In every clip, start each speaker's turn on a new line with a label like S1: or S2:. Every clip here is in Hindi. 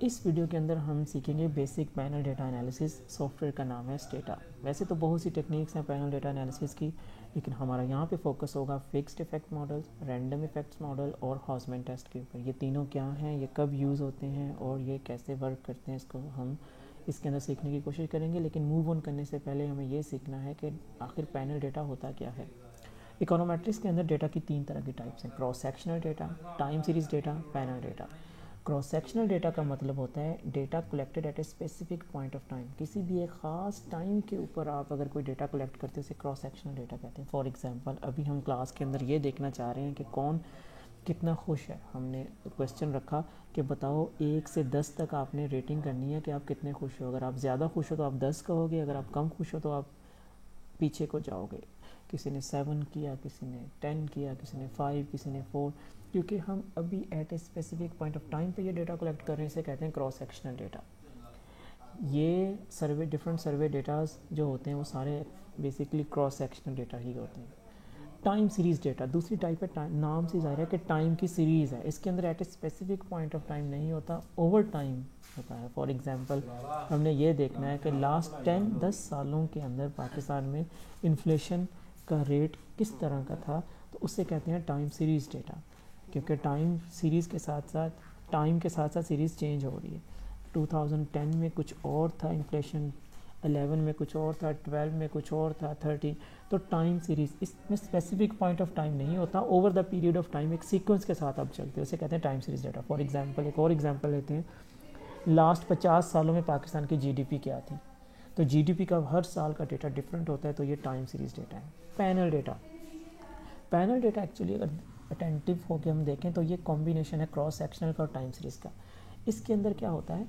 S1: इस वीडियो के अंदर हम सीखेंगे basic panel data analysis. Software का नाम है स्टेटा। वैसे तो बहुत सी टेक्निक्स हैं पैनल डेटा एनालिसिस की, लेकिन हमारा यहाँ पे फोकस होगा fixed effect model, random effects model और हॉसमैन टेस्ट के ऊपर। ये तीनों क्या हैं, ये कब यूज़ होते हैं और ये कैसे वर्क करते हैं, इसको हम इसके अंदर सीखने की कोशिश करेंगे। लेकिन मूव ऑन करने से पहले हमें ये सीखना है कि आखिर पैनल डेटा होता क्या है। इकोनोमेट्रिक्स के अंदर डेटा की 3 तरह की टाइप्स हैं: cross sectional data, time series data, panel data. Cross sectional data का मतलब होता है data collected at a specific point of time. किसी भी एक ख़ास टाइम के ऊपर आप अगर कोई डेटा कलेक्ट करते हैं उसे क्रॉस सेक्शनल डेटा कहते हैं। फॉर एग्जांपल अभी हम क्लास के अंदर ये देखना चाह रहे हैं कि कौन कितना खुश है। हमने क्वेश्चन रखा कि बताओ 1 से 10 तक आपने रेटिंग करनी है कि आप कितने खुश हो। अगर आप ज़्यादा खुश हो तो आप 10 कहोगे, अगर आप कम खुश हो तो आप पीछे को जाओगे। किसी ने 7 किया, किसी ने 10 किया, किसी ने 5, किसी ने 4, क्योंकि हम अभी at a specific point of time पे ये डेटा कलेक्ट कर रहे हैं। इसे कहते हैं क्रॉस सेक्शनल डेटा। ये सर्वे डिफरेंट सर्वे डेटाज जो होते हैं वो सारे बेसिकली क्रॉस सेक्शनल डेटा ही होते हैं। टाइम सीरीज़ डेटा दूसरी टाइप है। टाइम नाम से ज़ाहिर है कि टाइम की सीरीज़ है। इसके अंदर at a specific point of time नहीं होता, ओवर टाइम होता है। फॉर एग्जांपल हमने ये देखना है कि लास्ट 10 सालों के अंदर पाकिस्तान में इन्फ्लेशन का रेट किस तरह का था, तो उससे कहते हैं टाइम सीरीज़ डेटा। क्योंकि टाइम सीरीज़ के साथ साथ टाइम के साथ साथ सीरीज़ चेंज हो रही है। 2010 में कुछ और था इन्फ्लेशन, 11 में कुछ और था, 12 में कुछ और था, 13। तो टाइम सीरीज़ इसमें स्पेसिफिक पॉइंट ऑफ टाइम नहीं होता, over the period of time एक सीक्वेंस के साथ आप चलते हो, उसे कहते हैं time series data. For example एक और एग्जांपल लेते हैं, लास्ट 50 सालों में पाकिस्तान की जीडीपी क्या थी। तो जीडीपी का हर साल का डेटा डिफरेंट होता है, तो ये टाइम सीरीज़ डेटा है। Panel data, panel data actually अगर अटेंटिव होकर हम देखें तो ये कॉम्बिनेशन है क्रॉस सेक्शनल का और टाइम सीरीज़ का। इसके अंदर क्या होता है,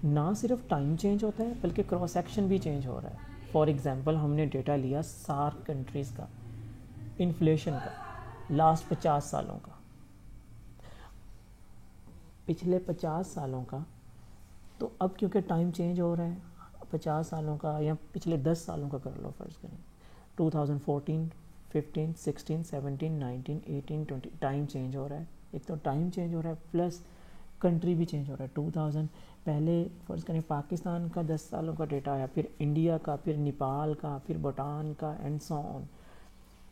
S1: ना सिर्फ टाइम चेंज होता है बल्कि क्रॉस सेक्शन भी चेंज हो रहा है। फॉर एग्जांपल हमने डेटा लिया सार्क कंट्रीज़ का, इन्फ्लेशन का, लास्ट 50 सालों का, पिछले 50 सालों का। तो अब क्योंकि टाइम चेंज हो रहा है, 50 सालों का या पिछले 10 सालों का कर लो, फ़र्ज़ करें 2014, 15, 16, 17, 19, 18, 20, टाइम चेंज हो रहा है। एक तो टाइम चेंज हो रहा है प्लस कंट्री भी चेंज हो रहा है। 2000 पहले फ़र्ज़ करें पाकिस्तान का 10 सालों का डेटा आया, फिर इंडिया का, फिर नेपाल का, फिर भूटान का एंड सो ऑन।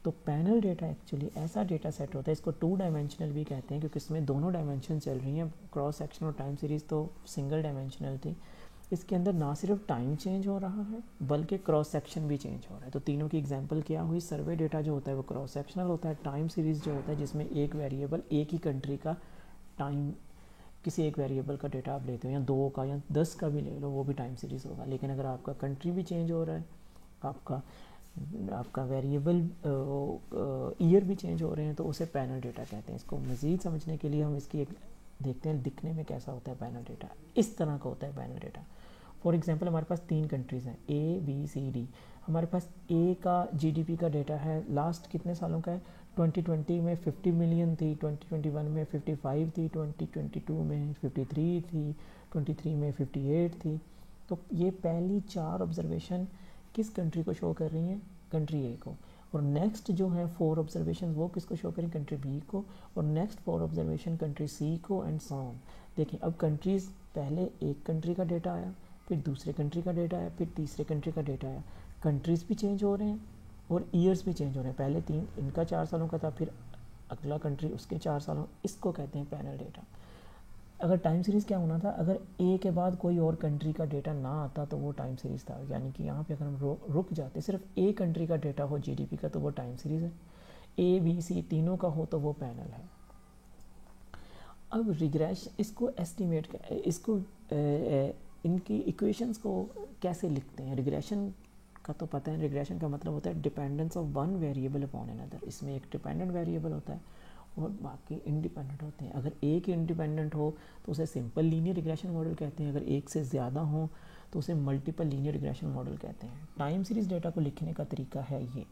S1: तो पैनल डेटा एक्चुअली ऐसा डेटा सेट होता है, इसको 2 डायमेंशनल भी कहते हैं क्योंकि इसमें दोनों डायमेंशन चल रही हैं। क्रॉस सेक्शन और टाइम सीरीज़ तो सिंगल डायमेंशनल थी। इसके अंदर ना सिर्फ टाइम चेंज हो रहा है बल्कि क्रॉस सेक्शन भी चेंज हो रहा है। तो तीनों की एग्जांपल क्या हुई, सर्वे डेटा जो होता है वो क्रॉस सेक्शनल होता है, टाइम सीरीज़ जो होता है जिसमें एक वेरिएबल एक ही कंट्री का टाइम, किसी एक वेरिएबल का डेटा आप लेते हो या 2 का या 10 का भी ले लो, वो भी टाइम सीरीज़ होगा। लेकिन अगर आपका कंट्री भी चेंज हो रहा है, आपका आपका वेरिएबल ईयर भी चेंज हो रहे हैं, तो उसे पैनल डेटा कहते हैं। इसको मज़ीद समझने के लिए हम इसकी एक देखते हैं दिखने में कैसा होता है पैनल डेटा। इस तरह का होता है पैनल डेटा। फॉर एग्जांपल हमारे पास 3 कंट्रीज़ हैं, ए बी सी डी। हमारे पास ए का जीडीपी का डेटा है, लास्ट कितने सालों का है, 2020 में 50 मिलियन थी, 2021 में 55 थी, 2022 में 53 थी, 23 में 58 थी। तो ये पहली 4 ऑब्जर्वेशन किस कंट्री को शो कर रही हैं, कंट्री ए को। और नेक्स्ट जो है 4 ऑब्जर्वेशन वो किसको शो करें, कंट्री बी को। और नेक्स्ट 4 ऑब्जर्वेशन कंट्री सी को एंड सो ऑन। देखिए अब कंट्रीज़, पहले एक कंट्री का डेटा आया, फिर दूसरे कंट्री का डेटा आया, फिर तीसरे कंट्री का डेटा आया। कंट्रीज़ भी चेंज हो रहे हैं और ईयर्स भी चेंज हो रहे हैं। पहले 3 इनका 4 सालों का था, फिर अगला कंट्री उसके 4 सालों, इसको कहते हैं पैनल डेटा। अगर टाइम सीरीज़ क्या होना था, अगर ए के बाद कोई और कंट्री का डेटा ना आता तो वो टाइम सीरीज़ था। यानी कि यहाँ पे अगर हम रुक जाते, सिर्फ ए कंट्री का डेटा हो जीडीपी का, तो वो टाइम सीरीज़ है। ए बी सी तीनों का हो तो वो पैनल है। अब रिग्रेशन, इसको एस्टिमेट, इसको इनकी इक्वेशंस को कैसे लिखते हैं। रिग्रेशन का तो पता है, रिग्रेशन का मतलब होता है dependence of one variable upon another. इसमें एक डिपेंडेंट वेरिएबल होता है और बाकी इंडिपेंडेंट होते हैं। अगर एक इंडिपेंडेंट हो तो उसे सिंपल लीनियर रिग्रेशन मॉडल कहते हैं, अगर एक से ज़्यादा हो तो उसे मल्टीपल लीनियर रिग्रेशन मॉडल कहते हैं। टाइम सीरीज़ डेटा को लिखने का तरीका है ये,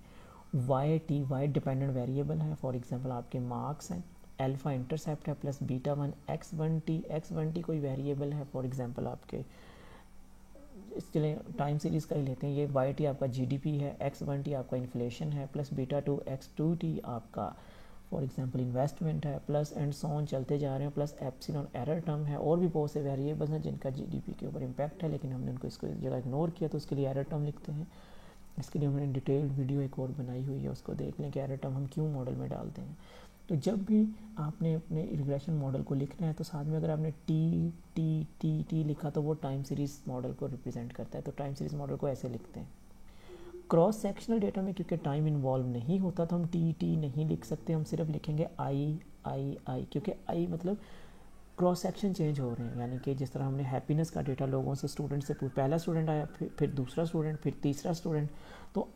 S1: वाई डिपेंडेंट वेरिएबल है। फॉर एग्जांपल आपके मार्क्स हैं, अल्फ़ा इंटरसेप्ट है प्लस बीटा 1 x1t कोई वेरिएबल है। फॉर एग्जांपल आपके चलिए टाइम सीरीज़ का ही लेते हैं, ये वाई टी आपका जीडीपी है, x1t आपका इन्फ्लेशन है, प्लस बीटा 2 x2t आपका फॉर एग्जांपल इन्वेस्टमेंट है, प्लस एंड सो ऑन चलते जा रहे हैं, प्लस एप्सिलॉन एरर टर्म है, और भी बहुत से वेरिएबल्स हैं जिनका जीडीपी के ऊपर इम्पैक्ट है, लेकिन हमने उनको इसको इस जगह इग्नोर किया, तो उसके लिए एरर टर्म लिखते हैं। इसके लिए हमने डिटेल्ड वीडियो एक और बनाई हुई है, उसको देख लें कि एरर टर्म हम क्यों मॉडल में डालते हैं। तो जब भी आपने अपने रिग्रेशन मॉडल को लिखना है तो साथ में अगर आपने टी लिखा तो वो टाइम सीरीज़ मॉडल को रिप्रेजेंट करता है, तो टाइम सीरीज़ मॉडल को ऐसे लिखते हैं। क्रॉस सेक्शनल डेटा में क्योंकि टाइम इन्वॉल्व नहीं होता तो हम टी नहीं लिख सकते, हम सिर्फ लिखेंगे आई, क्योंकि आई मतलब क्रॉस सेक्शन चेंज हो रहे हैं, यानी कि जिस तरह हमने हैप्पीनेस का डेटा लोगों से, स्टूडेंट से पहला स्टूडेंट आया, फिर दूसरा स्टूडेंट, फिर तीसरा स्टूडेंट, तो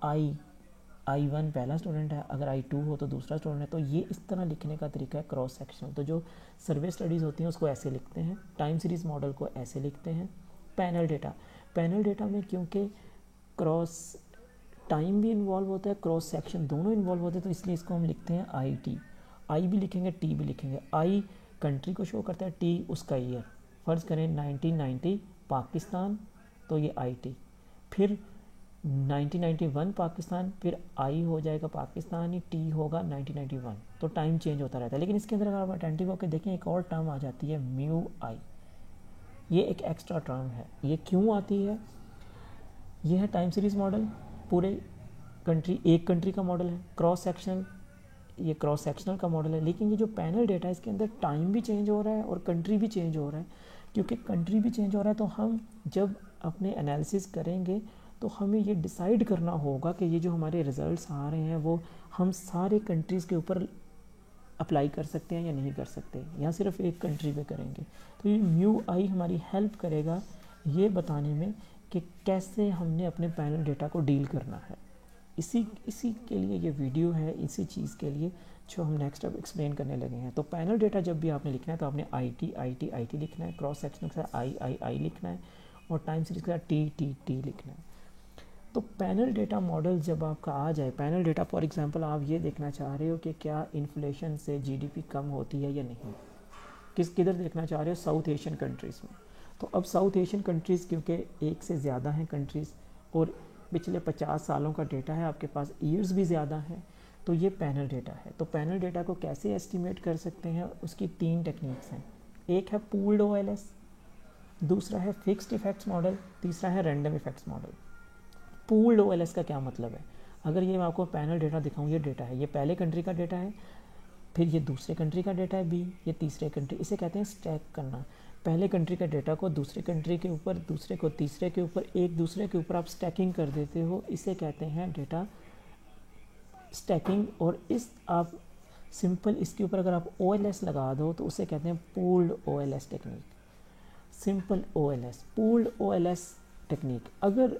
S1: I1 पहला स्टूडेंट है, अगर I2 हो तो दूसरा स्टूडेंट है, तो ये इस तरह लिखने का तरीका है क्रॉस सेक्शनल। तो जो सर्वे स्टडीज़ होती हैं उसको ऐसे लिखते हैं, टाइम सीरीज़ मॉडल को ऐसे लिखते हैं। पैनल डेटा में क्योंकि क्रॉस टाइम भी इन्वॉल्व होता है, क्रॉस सेक्शन दोनों इन्वॉल्व होते हैं, तो इसलिए इसको हम लिखते हैं आई भी लिखेंगे, टी भी लिखेंगे। आई कंट्री को शो करता है, टी उसका ईयर, फ़र्ज़ करें 1990 पाकिस्तान, तो ये IT, फिर 1991 पाकिस्तान, फिर आई हो जाएगा पाकिस्तानी, टी होगा 1991, तो टाइम चेंज होता रहता है। लेकिन इसके अंदर अगर आप अटेंटिव होकर देखें एक और टर्म आ जाती है म्यू आई, ये एक एक्स्ट्रा टर्म है। ये क्यों आती है? ये है टाइम सीरीज़ मॉडल, पूरे कंट्री, एक कंट्री का मॉडल है, क्रॉस सेक्शनल, ये क्रॉस सेक्शनल का मॉडल है। लेकिन ये जो पैनल डेटा है इसके अंदर टाइम भी चेंज हो रहा है और कंट्री भी चेंज हो रहा है। क्योंकि कंट्री भी चेंज हो रहा है तो हम जब अपने एनालिसिस करेंगे तो हमें ये डिसाइड करना होगा कि ये जो हमारे रिज़ल्ट्स आ रहे हैं वो हम सारे कंट्रीज़ के ऊपर अप्लाई कर सकते हैं या नहीं कर सकते, या सिर्फ एक कंट्री पे करेंगे। तो ये म्यू आई हमारी हेल्प करेगा ये बताने में कि कैसे हमने अपने पैनल डेटा को डील करना है। इसी के लिए ये वीडियो है, इसी चीज़ के लिए जो हम नेक्स्ट अब एक्सप्लेन करने लगे हैं। तो पैनल डेटा जब भी आपने लिखना है तो आपने IT लिखना है, क्रॉस सेक्शनल के साथ आई लिखना है, और टाइम सीरीज के साथ टी लिखना है। तो पैनल डेटा मॉडल जब आपका आ जाए, पैनल डेटा फॉर एग्जांपल आप ये देखना चाह रहे हो कि क्या इन्फ्लेशन से जीडीपी कम होती है या नहीं, किधर देखना चाह रहे हो? साउथ एशियन कंट्रीज़ में। तो अब साउथ एशियन कंट्रीज़ क्योंकि एक से ज़्यादा हैं कंट्रीज़ और पिछले 50 सालों का डेटा है आपके पास, ईयर्स भी ज़्यादा हैं, तो ये पैनल डेटा है। तो पैनल डेटा को कैसे एस्टिमेट कर सकते हैं, उसकी 3 टेक्निक्स हैं। एक है पूल्ड OLS, दूसरा है फिक्स्ड इफेक्ट्स मॉडल, तीसरा है random effects model. Pooled OLS का क्या मतलब है? अगर ये मैं आपको पैनल डेटा दिखाऊँ, ये डेटा है, ये पहले कंट्री का डेटा है, फिर ये दूसरे कंट्री का डेटा है B, ये तीसरे कंट्री, इसे कहते हैं स्टैक करना। पहले कंट्री का डेटा को दूसरे कंट्री के ऊपर, दूसरे को तीसरे के ऊपर, एक दूसरे के ऊपर आप स्टैकिंग कर देते हो, इसे कहते हैं डेटा स्टैकिंग। और इस आप सिंपल इसके ऊपर अगर आप OLS लगा दो तो उसे कहते हैं pooled OLS technique. Simple OLS, pooled OLS technique. अगर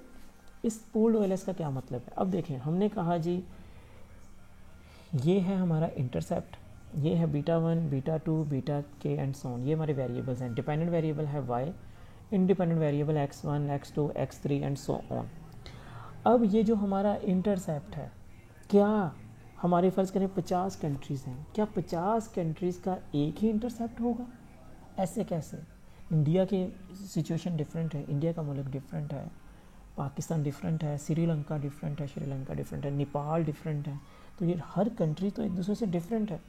S1: इस पूल्ड OLS का क्या मतलब है? अब देखें, हमने कहा जी ये है हमारा इंटरसेप्ट, ये है β1, β2, βk एंड सो ऑन, ये हमारे वेरिएबल्स हैं। डिपेंडेंट वेरिएबल है y, independent variable x1, x2, x3 and so on. अब ये जो हमारा इंटरसेप्ट है, क्या हमारे फ़र्ज़ करें 50 कंट्रीज़ हैं, क्या 50 कंट्रीज़ का एक ही इंटरसेप्ट होगा? ऐसे कैसे? इंडिया की सिचुएशन डिफरेंट है, इंडिया का मुल्क डिफरेंट है, पाकिस्तान डिफरेंट है, श्रीलंका डिफरेंट है, नेपाल डिफरेंट है। तो ये हर कंट्री तो एक दूसरे से डिफरेंट है,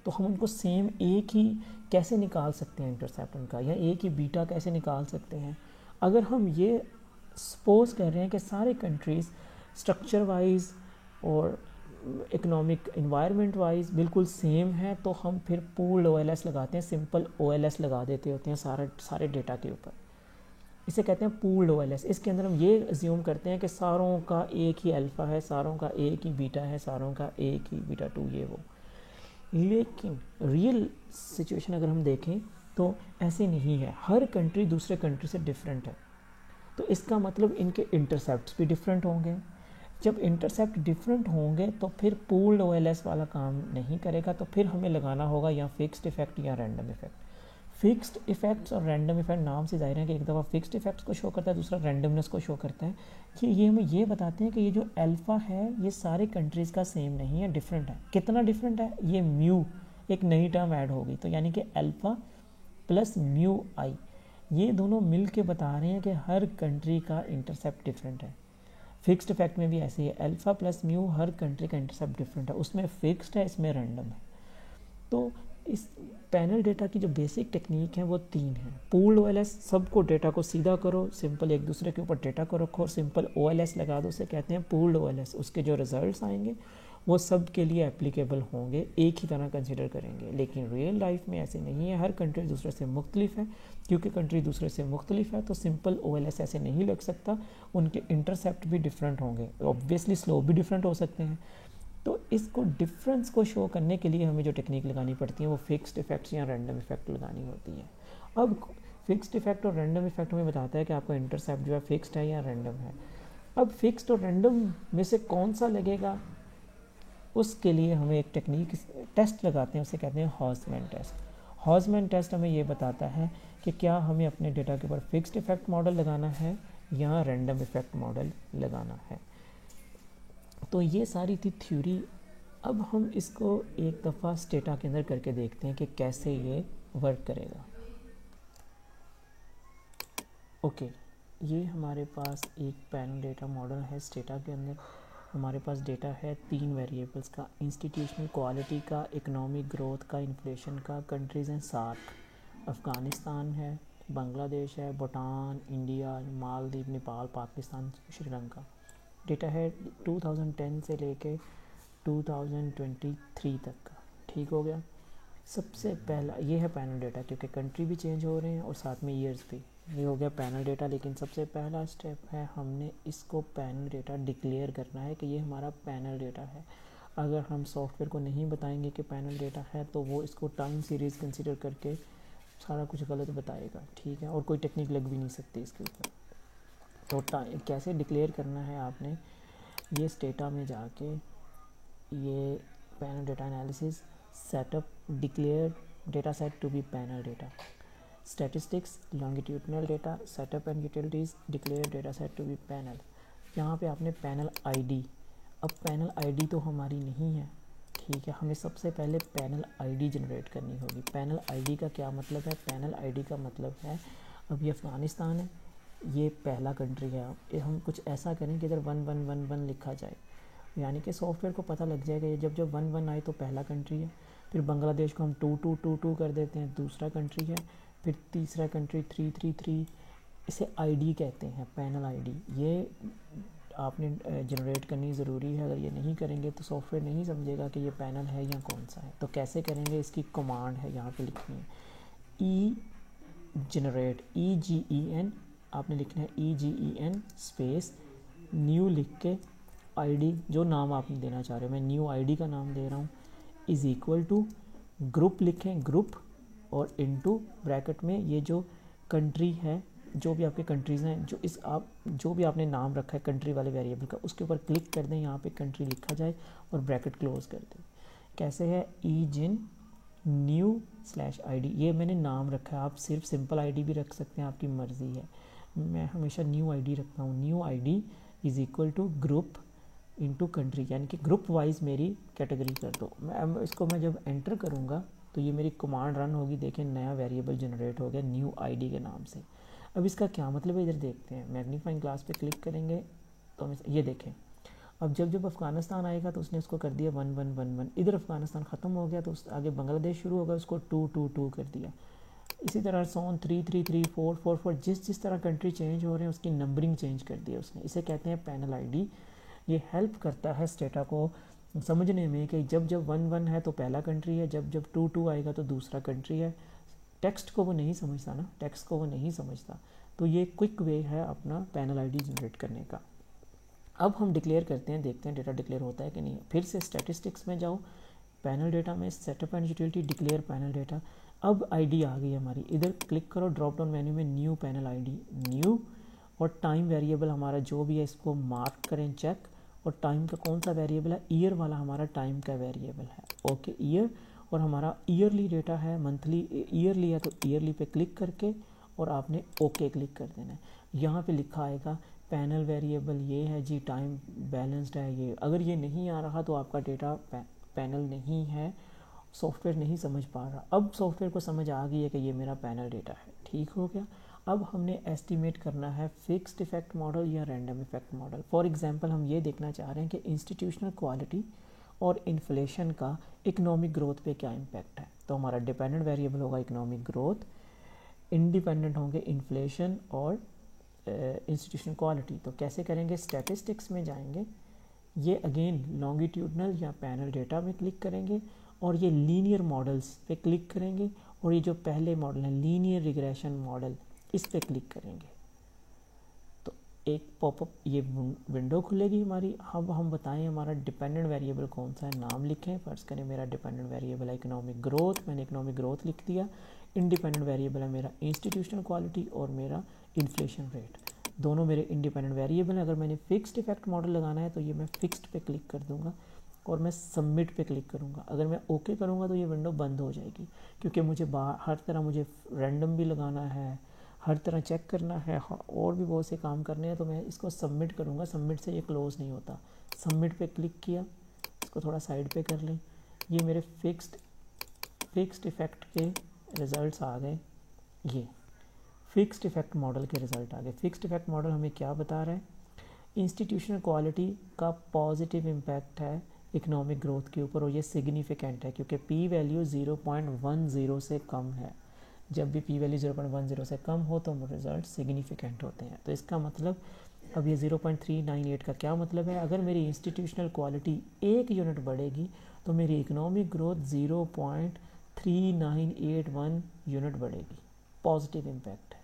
S1: तो हम उनको सेम एक ही कैसे निकाल सकते हैं इंटरसेप्ट उनका, या एक ही बीटा कैसे निकाल सकते हैं? अगर हम ये सपोज कर रहे हैं कि सारे कंट्रीज़ स्ट्रक्चर वाइज और इकोनॉमिक इन्वायरमेंट वाइज बिल्कुल सेम है, तो हम फिर पूल्ड OLS लगाते हैं, सिंपल OLS लगा देते होते हैं सारे डेटा के ऊपर। इसे कहते हैं पूल्ड OLS। इसके अंदर हम ये अज्यूम करते हैं कि सारों का एक ही अल्फ़ा है, सारों का एक ही बीटा है, सारों का एक ही β2, ये वो। लेकिन रियल सिचुएशन अगर हम देखें तो ऐसे नहीं है, हर कंट्री दूसरे कंट्री से डिफरेंट है। तो इसका मतलब इनके इंटरसेप्ट्स भी डिफरेंट होंगे। जब इंटरसेप्ट डिफरेंट होंगे तो फिर पूल्ड OLS वाला काम नहीं करेगा, तो फिर हमें लगाना होगा या फिक्स्ड इफेक्ट या रैंडम इफेक्ट। फिक्स्ड इफेक्ट्स और रैंडम इफेक्ट नाम से जाहिर है कि एक दफ़ा फिक्स्ड इफेक्ट्स को शो करता है, दूसरा रैंडमनेस को शो करता है। कि ये हमें ये बताते हैं कि ये जो अल्फ़ा है ये सारे कंट्रीज़ का सेम नहीं है, डिफरेंट है। कितना डिफरेंट है? ये म्यू, एक नई टर्म ऐड होगी, तो यानी कि अल्फ़ा प्लस म्यू आई, ये दोनों मिल के बता रहे हैं कि हर कंट्री का इंटरसेप्ट डिफरेंट है। फिक्स्ड इफेक्ट में भी ऐसे ही है, अल्फ़ा प्लस म्यू, हर कंट्री का इंटरसेप्ट डिफरेंट है, उसमें फिक्स्ड है, इसमें रैंडम है। तो इस पैनल डेटा की जो बेसिक टेक्निक है वो 3 है। पूल्ड ओएलएस, सबको डेटा को सीधा करो, सिंपल एक दूसरे के ऊपर डेटा को रखो, सिंपल ओएलएस लगा दो, उसे कहते हैं पूल्ड ओएलएस। उसके जो रिजल्ट्स आएंगे वो सब के लिए एप्लीकेबल होंगे, एक ही तरह कंसिडर करेंगे। लेकिन रियल लाइफ में ऐसे नहीं है, हर कंट्री दूसरे से मुख्तलिफ है। क्योंकि कंट्री दूसरे से मुख्तलिफ है तो सिंपल ओएलएस ऐसे नहीं लग सकता, उनके इंटरसेप्ट भी डिफरेंट होंगे, ऑब्वियसली स्लोप भी डिफरेंट हो सकते हैं। तो इसको डिफरेंस को शो करने के लिए हमें जो टेक्निक लगानी पड़ती है वो फिक्स्ड इफेक्ट्स या रैंडम इफेक्ट लगानी होती है। अब फिक्स्ड इफेक्ट और रैंडम इफेक्ट हमें बताता है कि आपका इंटरसेप्ट जो है फिक्स्ड है या रैंडम है। अब फिक्स्ड और रैंडम में से कौन सा लगेगा, उसके लिए हमें एक टेक्निक टेस्ट लगाते हैं, उसे कहते हैं हॉसमैन टेस्ट। हॉसमैन टेस्ट हमें ये बताता है कि क्या हमें अपने डेटा के ऊपर फिक्स्ड इफेक्ट मॉडल लगाना है या रैंडम इफेक्ट मॉडल लगाना है। तो ये सारी थी थ्योरी। अब हम इसको एक दफ़ा स्टेटा के अंदर करके देखते हैं कि कैसे ये वर्क करेगा। ओके, ये हमारे पास एक पैनल डेटा मॉडल है। स्टेटा के अंदर हमारे पास डेटा है 3 वेरिएबल्स का, इंस्टीट्यूशनल क्वालिटी का, इकोनॉमिक ग्रोथ का, इन्फ्लेशन का, कंट्रीज़ हैं 7, अफ़गानिस्तान है, बांग्लादेश है, भूटान, इंडिया, मालदीव, नेपाल, पाकिस्तान, श्रीलंका। डेटा है 2010 से लेके 2023 तक का। ठीक हो गया। सबसे पहला ये है पैनल डेटा, क्योंकि कंट्री भी चेंज हो रहे हैं और साथ में ईयर्स भी। ये हो गया पैनल डेटा। लेकिन सबसे पहला स्टेप है हमने इसको पैनल डेटा डिक्लेयर करना है कि ये हमारा पैनल डेटा है। अगर हम सॉफ्टवेयर को नहीं बताएंगे कि पैनल डेटा है तो वो इसको टाइम सीरीज़ कंसिडर करके सारा कुछ गलत बताएगा। ठीक है, और कोई टेक्निक लग भी नहीं सकती इसके ऊपर। तो कैसे डिक्लेयर करना है, आपने ये स्टेटा में जाके ये panel data analysis setup declare data set to be panel data, statistics longitudinal data setup and utilities declare data set to be panel. यहाँ पे आपने पैनल आईडी, अब पैनल आईडी तो हमारी नहीं है, ठीक है, हमें सबसे पहले पैनल आईडी जनरेट करनी होगी। पैनल आईडी का क्या मतलब है? पैनल आईडी का मतलब है, अब ये अफ़गानिस्तान है, ये पहला कंट्री है, ये हम कुछ ऐसा करें कि इधर 1111 लिखा जाए, यानी कि सॉफ्टवेयर को पता लग जाएगा ये जब 11 आए तो पहला कंट्री है। फिर बांग्लादेश को हम 2222 कर देते हैं, दूसरा कंट्री है। फिर तीसरा कंट्री 333, इसे आईडी कहते हैं, पैनल आईडी। ये आपने जनरेट करनी ज़रूरी है, अगर ये नहीं करेंगे तो सॉफ्टवेयर नहीं समझेगा कि ये पैनल है या कौन सा है। तो कैसे करेंगे, इसकी कमांड है यहाँ पे लिखनी है, ई जनरेट, EGEN आपने लिखना है, EGEN स्पेस न्यू लिख के आईडी, जो नाम आपने देना चाह रहे हो, मैं न्यू आईडी का नाम दे रहा हूँ, इज़ इक्वल टू ग्रुप लिखें, ग्रुप, और इनटू ब्रैकेट में ये जो कंट्री है, जो भी आपके कंट्रीज़ हैं, जो भी आपने नाम रखा है कंट्री वाले वेरिएबल का, उसके ऊपर क्लिक कर दें, यहाँ पे कंट्री लिखा जाए और ब्रैकेट क्लोज कर दें। कैसे है, EGEN न्यू स्लैश आईडी, ये मैंने नाम रखा है, आप सिर्फ सिंपल आईडी भी रख सकते हैं, आपकी मर्ज़ी है। मैं हमेशा न्यू आईडी रखता हूँ। New ID is equal to group into country, यानी कि ग्रुप वाइज मेरी कैटेगरी कर दो। मैं जब एंटर करूँगा तो ये मेरी कमांड रन होगी, देखें नया वेरिएबल जनरेट हो गया न्यू आईडी के नाम से। अब इसका क्या मतलब है, इधर देखते हैं, मैग्नीफाइंग ग्लास पे क्लिक करेंगे तो हमें ये देखें, अब जब अफ़गानिस्तान आएगा तो उसने उसको कर दिया 1111, इधर अफ़गानिस्तान ख़त्म हो गया तो उस आगे बांग्लादेश शुरू होगा, उसको 222 कर दिया। इसी तरह सोन 333 444, जिस तरह कंट्री चेंज हो रहे हैं उसकी नंबरिंग चेंज कर दी है उसने। इसे कहते हैं पैनल आईडी। ये हेल्प करता है स्टेटा को समझने में कि जब 11 है तो पहला कंट्री है, जब 22 आएगा तो दूसरा कंट्री है। टेक्स्ट को वो नहीं समझता ना, टेक्स्ट को वो नहीं समझता, तो ये क्विक वे है अपना पैनल आईडी जनरेट करने का। अब हम डिक्लेयर करते हैं, देखते हैं डेटा डिक्लेयर होता है कि नहीं। फिर से स्टैटिस्टिक्स में जाओ, पैनल डेटा में setup and utility declare panel data. अब आईडी आ गई हमारी, इधर क्लिक करो ड्रॉप डाउन मेन्यू में न्यू पैनल आईडी, न्यू, और टाइम वेरिएबल हमारा जो भी है इसको मार्क करें चेक, और टाइम का कौन सा वेरिएबल है, ईयर वाला हमारा टाइम का वेरिएबल है। ओके, ईयर, और हमारा ईयरली डेटा है, मंथली ईयरली है तो ईयरली पे क्लिक करके और आपने ओके क्लिक कर देना है। यहाँ पे लिखा आएगा पैनल वेरिएबल ये है जी, टाइम बैलेंस्ड है ये। अगर ये नहीं आ रहा तो आपका डेटा पैनल नहीं है, सॉफ्टवेयर नहीं समझ पा रहा। अब सॉफ्टवेयर को समझ आ गई है कि ये मेरा पैनल डेटा है, ठीक हो गया। अब हमने एस्टिमेट करना है फिक्स्ड इफेक्ट मॉडल या random effect model. For example हम ये देखना चाह रहे हैं कि इंस्टीट्यूशनल क्वालिटी और इन्फ्लेशन का इकोनॉमिक ग्रोथ पे क्या इम्पैक्ट है। तो हमारा डिपेंडेंट वेरिएबल होगा इकोनॉमिक ग्रोथ, इंडिपेंडेंट होंगे इन्फ्लेशन और इंस्टीट्यूशनल क्वालिटी। तो कैसे करेंगे, स्टैटिस्टिक्स में जाएंगे, ये अगेन लॉन्गिट्यूडनल या पैनल डेटा में क्लिक करेंगे और ये लीनियर मॉडल्स पे क्लिक करेंगे और ये जो पहले मॉडल हैं लीनियर रिग्रेशन मॉडल, इस पे क्लिक करेंगे तो एक पॉपअप ये विंडो खुलेगी हमारी। अब हम बताएं हमारा डिपेंडेंट वेरिएबल कौन सा है, नाम लिखें। फर्स्ट करें मेरा डिपेंडेंट वेरिएबल है इकोनॉमिक ग्रोथ, मैंने इकोनॉमिक ग्रोथ लिख दिया। इंडिपेंडेंट वेरिएबल है मेरा इंस्टीट्यूशनल क्वालिटी और मेरा इन्फ्लेशन रेट, दोनों मेरे इंडिपेंडेंट वेरिएबल हैं। अगर मैंने फिक्स्ड इफेक्ट मॉडल लगाना है तो ये मैं फिक्स्ड पे क्लिक कर दूंगा और मैं सबमिट पे क्लिक करूंगा। अगर मैं ओके करूंगा तो ये विंडो बंद हो जाएगी, क्योंकि मुझे हर तरह मुझे रैंडम भी लगाना है, हर तरह चेक करना है और भी बहुत से काम करने हैं। तो मैं इसको सबमिट करूंगा, सबमिट से ये क्लोज़ नहीं होता। सबमिट पे क्लिक किया, इसको थोड़ा साइड पे कर लें, ये मेरे फिक्स्ड इफेक्ट के रिज़ल्ट्स आ गए। ये फिक्स्ड इफेक्ट मॉडल के रिज़ल्ट आ गए। फिक्स्ड इफेक्ट मॉडल हमें क्या बता रहा है, इंस्टीट्यूशनल क्वालिटी का पॉजिटिव इम्पैक्ट है इकोनॉमिक ग्रोथ के ऊपर और ये सिग्निफिकेंट है, क्योंकि पी वैल्यू 0.10 से कम है। जब भी पी वैल्यू 0.10 से कम हो तो रिजल्ट सिग्निफिकेंट होते हैं। तो इसका मतलब अब ये 0.398 का क्या मतलब है, अगर मेरी इंस्टीट्यूशनल क्वालिटी 1 यूनिट बढ़ेगी तो मेरी इकोनॉमिक ग्रोथ 0.3981 यूनिट बढ़ेगी। पॉजिटिव इम्पैक्ट है।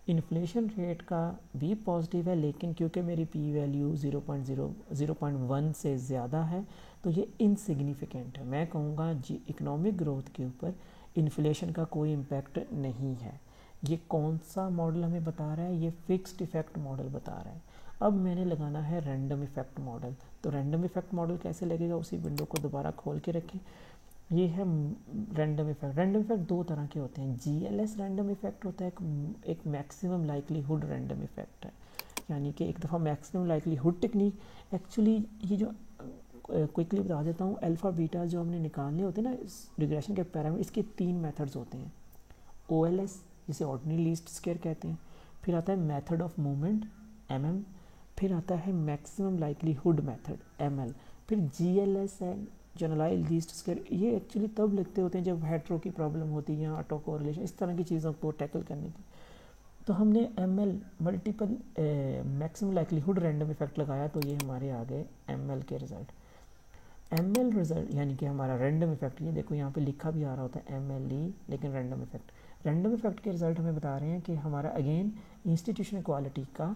S1: इन्फ्लेशन रेट का भी पॉजिटिव है, लेकिन क्योंकि मेरी पी वैल्यू 0.1 से ज़्यादा है तो ये इनसिग्निफिकेंट है। मैं कहूँगा जी इकोनॉमिक ग्रोथ के ऊपर इन्फ्लेशन का कोई इम्पैक्ट नहीं है। ये कौन सा मॉडल हमें बता रहा है, ये फिक्स्ड इफेक्ट मॉडल बता रहा है। अब मैंने लगाना है रैंडम इफेक्ट मॉडल। तो रैंडम इफेक्ट मॉडल कैसे लगेगा, उसी विंडो को दोबारा खोल के रखें। ये है रैंडम इफेक्ट। रैंडम इफेक्ट दो तरह के होते हैं, जीएलएस रैंडम इफेक्ट होता है, एक मैक्सिमम लाइकलीहुड रैंडम इफेक्ट है। यानी कि एक दफ़ा मैक्सिमम लाइकलीहुड टेक्निक, एक्चुअली ये जो क्विकली बता देता हूँ, अल्फ़ा बीटा जो हमने निकालने होते हैं ना इस रिग्रेशन के पैरामीटर, इसके 3 मेथड्स होते हैं। ओएलएस जिसे ऑर्डिनरी लीस्ट स्क्वायर कहते हैं, फिर आता है मेथड ऑफ मूवमेंट एमएम, फिर आता है मैक्सिमम लाइकलीहुड मेथड एमएल, फिर जीएलएस है जनरलाइज्ड लीस्ट स्क्वायर। ये एक्चुअली तब लिखते होते हैं जब हेट्रो की प्रॉब्लम होती है या ऑटो कोरिलेशन, इस तरह की चीज़ों को टैकल करने की। तो हमने ML multiple maximum likelihood random effect लगाया तो ये हमारे आ गए एमएल के रिजल्ट। एमएल रिजल्ट यानी कि हमारा रैंडम इफेक्ट, ये देखो यहाँ पे लिखा भी आ रहा होता है एमएलई, लेकिन रैंडम इफेक्ट। रैंडम इफेक्ट के रिजल्ट हमें बता रहे हैं कि हमारा अगेन इंस्टीट्यूशनल क्वालिटी का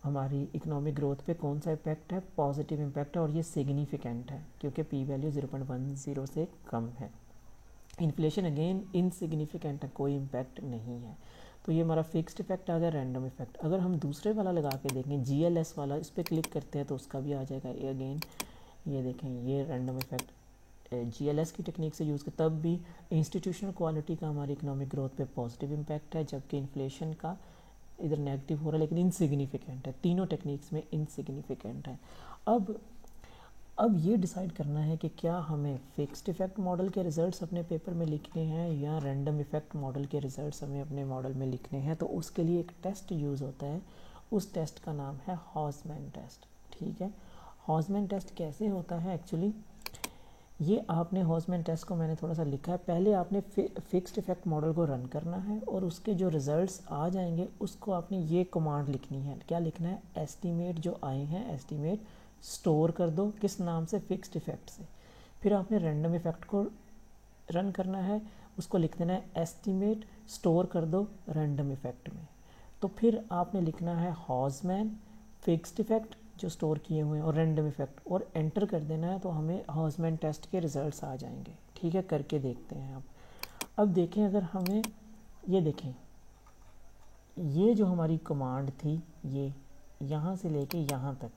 S1: हमारी इकोनॉमिक ग्रोथ पे कौन सा इम्पैक्ट है, पॉजिटिव इम्पैक्ट है और ये सिग्निफिकेंट है क्योंकि पी वैल्यू 0.10 से कम है। इन्फ्लेशन अगेन इनसिग्निफिकेंट है, कोई इम्पैक्ट नहीं है। तो ये हमारा फिक्स्ड इफेक्ट आ गया, रैंडम इफेक्ट। अगर हम दूसरे वाला लगा के देखें जीएलएस वाला, इस पर क्लिक करते हैं तो उसका भी आ जाएगा। ये अगेन ये देखें, ये रैंडम इफेक्ट जीएलएस की टेक्निक से यूज़ कर, तब भी इंस्टीट्यूशनल क्वालिटी का हमारी इकोनॉमिक ग्रोथ पे पॉजिटिव इम्पैक्ट है, जबकि इन्फ्लेशन का इधर नेगेटिव हो रहा है, लेकिन इनसिग्निफिकेंट है। तीनों टेक्निक्स में इनसिग्निफिकेंट है। अब ये डिसाइड करना है कि क्या हमें फिक्स्ड इफेक्ट मॉडल के रिजल्ट्स अपने पेपर में लिखने हैं या रैंडम इफेक्ट मॉडल के रिजल्ट्स हमें अपने मॉडल में लिखने हैं। तो उसके लिए एक टेस्ट यूज़ होता है, उस टेस्ट का नाम है हॉजमैन टेस्ट। ठीक है, हॉजमैन टेस्ट कैसे होता है, एक्चुअली ये आपने हॉजमैन टेस्ट को मैंने थोड़ा सा लिखा है। पहले आपने फिक्स्ड इफेक्ट मॉडल को रन करना है और उसके जो रिजल्ट्स आ जाएंगे उसको आपने ये कमांड लिखनी है। क्या लिखना है, एस्टीमेट जो आए हैं एस्टीमेट स्टोर कर दो, किस नाम से, फिक्स्ड इफेक्ट से। फिर आपने रैंडम इफेक्ट को रन करना है, उसको लिख देना है एस्टीमेट स्टोर कर दो रैंडम इफेक्ट में। तो फिर आपने लिखना है हॉजमैन फिक्स्ड इफेक्ट जो स्टोर किए हुए हैं और रैंडम इफेक्ट, और एंटर कर देना है, तो हमें हॉजमैन टेस्ट के रिजल्ट्स आ जाएंगे। ठीक है, करके देखते हैं। अब देखें, अगर हमें ये देखें, ये जो हमारी कमांड थी, ये यहाँ से लेके यहाँ तक,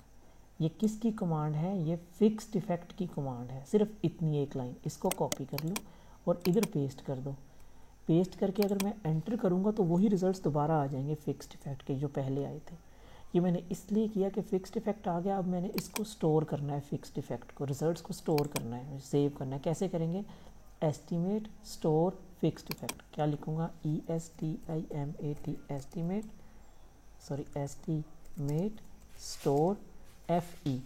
S1: ये किसकी कमांड है, ये फिक्स्ड इफेक्ट की कमांड है। सिर्फ इतनी एक लाइन, इसको कॉपी कर लो और इधर पेस्ट कर दो। पेस्ट करके अगर मैं एंटर करूँगा तो वही रिजल्ट्स दोबारा आ जाएंगे फिक्स्ड इफेक्ट के जो पहले आए थे। ये मैंने इसलिए किया कि फिक्स्ड इफेक्ट आ गया, अब मैंने इसको स्टोर करना है, फिक्स्ड इफेक्ट को, रिजल्ट्स को स्टोर करना है, सेव करना है। कैसे करेंगे, एस्टीमेट स्टोर फिक्स्ड इफेक्ट। क्या लिखूँगा, ESTIMAT estimate, sorry estimate store FE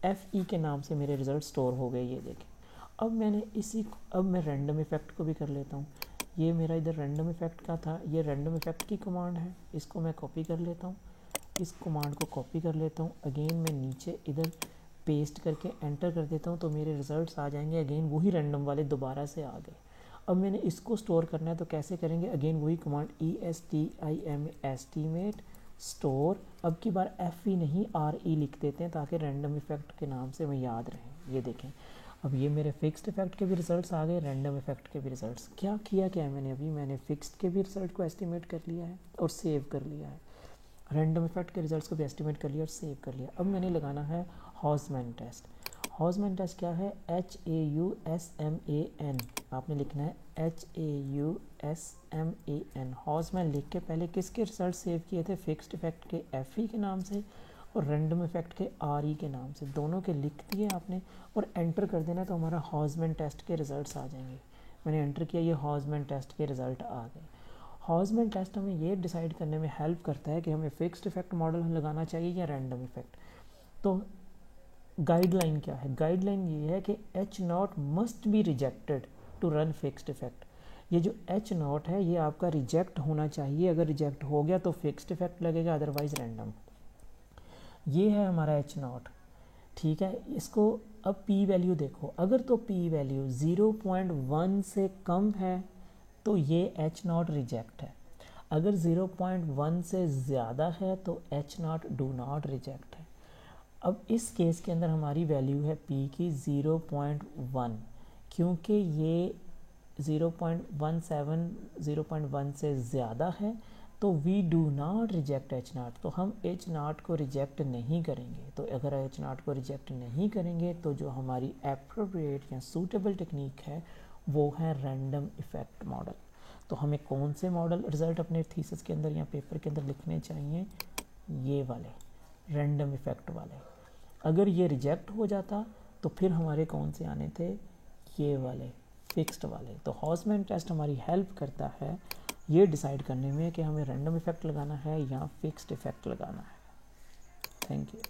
S1: FE के नाम से मेरे रिज़ल्ट स्टोर हो गए, ये देखें। अब मैं रैंडम इफ़ेक्ट को भी कर लेता हूँ। ये मेरा इधर रैंडम इफ़ेक्ट का था, ये रैंडम इफ़ेक्ट की कमांड है, इसको मैं कॉपी कर लेता हूँ, इस कमांड को कॉपी कर लेता हूँ, अगेन मैं नीचे इधर पेस्ट करके एंटर कर देता हूँ, तो मेरे रिज़ल्ट्स आ जाएंगे। अगेन वही रैंडम वाले दोबारा से आ गए। अब मैंने इसको स्टोर करना है, तो कैसे करेंगे? अगेन वही कमांड ESTIM एस्टीमेट स्टोर। अब की बार FE नहीं RE लिख देते हैं, ताकि रैंडम इफ़ेक्ट के नाम से मैं याद रहें। ये देखें, अब ये मेरे फिक्स्ड इफ़ेक्ट के भी रिज़ल्ट्स आ गए, रैंडम इफ़ेक्ट के भी रिज़ल्ट्स। क्या है मैंने फिक्स्ड के भी रिज़ल्ट को एस्टिमेट कर लिया है और सेव कर लिया है, रैंडम इफ़ेक्ट के रिज़ल्ट्स को भी एस्टिमेट कर लिया और सेव कर लिया। अब मैंने लगाना है हॉज़मैन टेस्ट। हॉज़मैन टेस्ट क्या है? HAUSMAN, आपने लिखना है HAUSMAN। हॉज़मैन लिख के पहले किसके रिज़ल्ट सेव किए थे? फिक्स्ड इफ़ेक्ट के FE के नाम से और रैंडम इफ़ेक्ट के RE के नाम से, दोनों के लिख दिए आपने और एंटर कर देना, तो हमारा हॉज़मैन टेस्ट के रिज़ल्ट्स आ जाएंगे। मैंने एंटर किया, ये हॉज़मैन टेस्ट के रिज़ल्ट आ गए। हॉज़मैन टेस्ट हमें ये डिसाइड करने में हेल्प करता है कि हमें फिक्स्ड इफ़ेक्ट मॉडल लगाना चाहिए या रैंडम इफ़ेक्ट। तो गाइडलाइन क्या है? गाइडलाइन ये है कि H0 must be rejected to run fixed effect. ये जो H0 है ये आपका रिजेक्ट होना चाहिए, अगर रिजेक्ट हो गया तो फिक्स्ड इफ़ेक्ट लगेगा, अदरवाइज़ रैंडम। ये है हमारा H0, ठीक है। इसको अब P वैल्यू देखो, अगर तो P वैल्यू 0.1 से कम है तो ये H0 रिजेक्ट है, अगर 0.1 से ज़्यादा है तो H0 डू नॉट रिजेक्ट है। अब इस केस के अंदर हमारी वैल्यू है P की 0.1, क्योंकि ये 0.17 0.1 से ज़्यादा है, तो we do not reject H0, तो हम H0 को रिजेक्ट नहीं करेंगे। तो अगर H0 को रिजेक्ट नहीं करेंगे तो जो हमारी एप्रोप्रिएट या सूटेबल टेक्निक है वो है रैंडम इफ़ेक्ट मॉडल। तो हमें कौन से मॉडल रिज़ल्ट अपने थीसिस के अंदर या पेपर के अंदर लिखने चाहिए? ये वाले रैंडम इफ़ेक्ट वाले। अगर ये रिजेक्ट हो जाता तो फिर हमारे कौन से आने थे? ये वाले फिक्स्ड वाले। तो हॉज़मैन टेस्ट हमारी हेल्प करता है ये डिसाइड करने में कि हमें रैंडम इफ़ेक्ट लगाना है या फिक्स्ड इफ़ेक्ट लगाना है। Thank you.